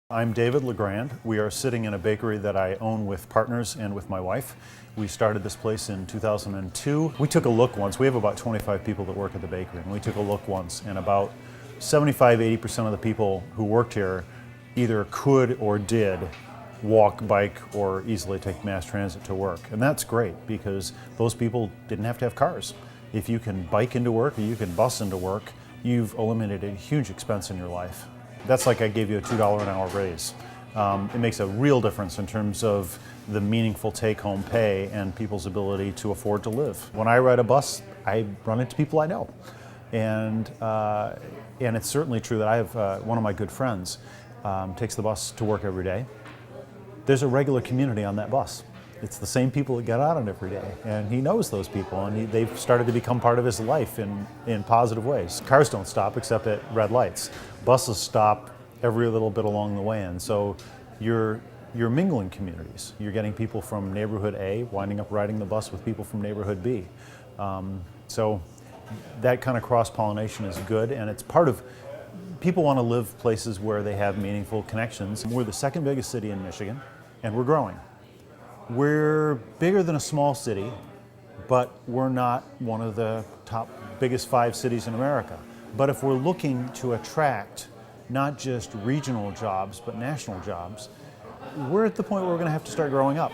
I'm David LaGrand. We are sitting in a bakery that I own with partners and with my wife. We started this place in 2002. We took a look once. We have about 25 people that work at the bakery, and we took a look once, and about 75–80% of the people who worked here either could or did walk, bike, or easily take mass transit to work. And that's great because those people didn't have to have cars. If you can bike into work or you can bus into work, you've eliminated a huge expense in your life. That's like I gave you a $2 an hour raise. It makes a real difference in terms of the meaningful take-home pay and people's ability to afford to live. When I ride a bus, I run into people I know. And it's certainly true that I have one of my good friends takes the bus to work every day. There's a regular community on that bus. It's the same people that get on it every day, and he knows those people, and they've started to become part of his life in positive ways. Cars don't stop except at red lights. Buses stop every little bit along the way, and so you're mingling communities. You're getting people from neighborhood A winding up riding the bus with people from neighborhood B. So that kind of cross-pollination is good, and it's part of, people want to live places where they have meaningful connections. We're the second biggest city in Michigan, and we're growing. We're bigger than a small city, but we're not one of the top biggest 5 cities in America. But if we're looking to attract not just regional jobs, but national jobs, we're at the point where we're going to have to start growing up.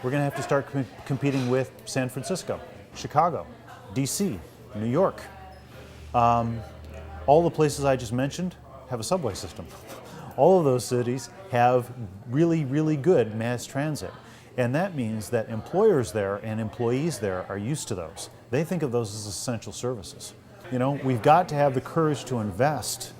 We're going to have to start competing with San Francisco, Chicago, DC, New York. All the places I just mentioned have a subway system. All of those cities have really, really good mass transit. And that means that employers there and employees there are used to those. They think of those as essential services. You know, we've got to have the courage to invest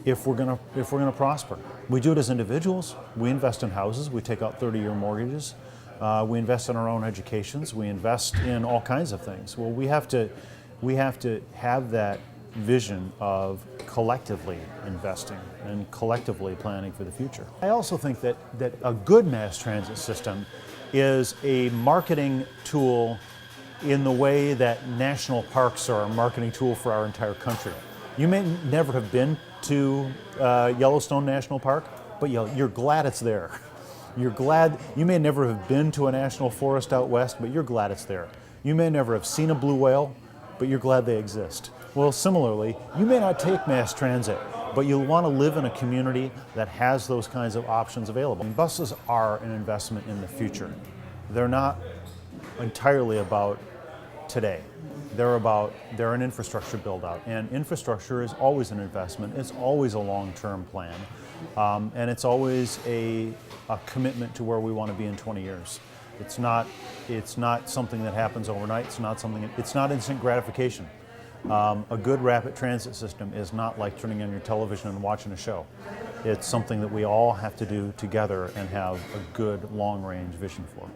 if we're gonna prosper. We do it as individuals. We invest in houses. We take out 30-year mortgages. We invest in our own educations. We invest in all kinds of things. Well, we have to have that vision of collectively investing and collectively planning for the future. I also think that a good mass transit system is a marketing tool in the way that national parks are a marketing tool for our entire country. You may never have been to Yellowstone National Park, but you're glad it's there. You're glad, you may never have been to a national forest out west, but you're glad it's there. You may never have seen a blue whale, but you're glad they exist. Well, similarly, you may not take mass transit, but you'll want to live in a community that has those kinds of options available. And buses are an investment in the future. They're not entirely about today. They're an infrastructure build-out, and infrastructure is always an investment. It's always a long-term plan, and it's always a commitment to where we want to be in 20 years. It's not something that happens overnight. It's not instant gratification. A good rapid transit system is not like turning on your television and watching a show. It's something that we all have to do together and have a good long-range vision for.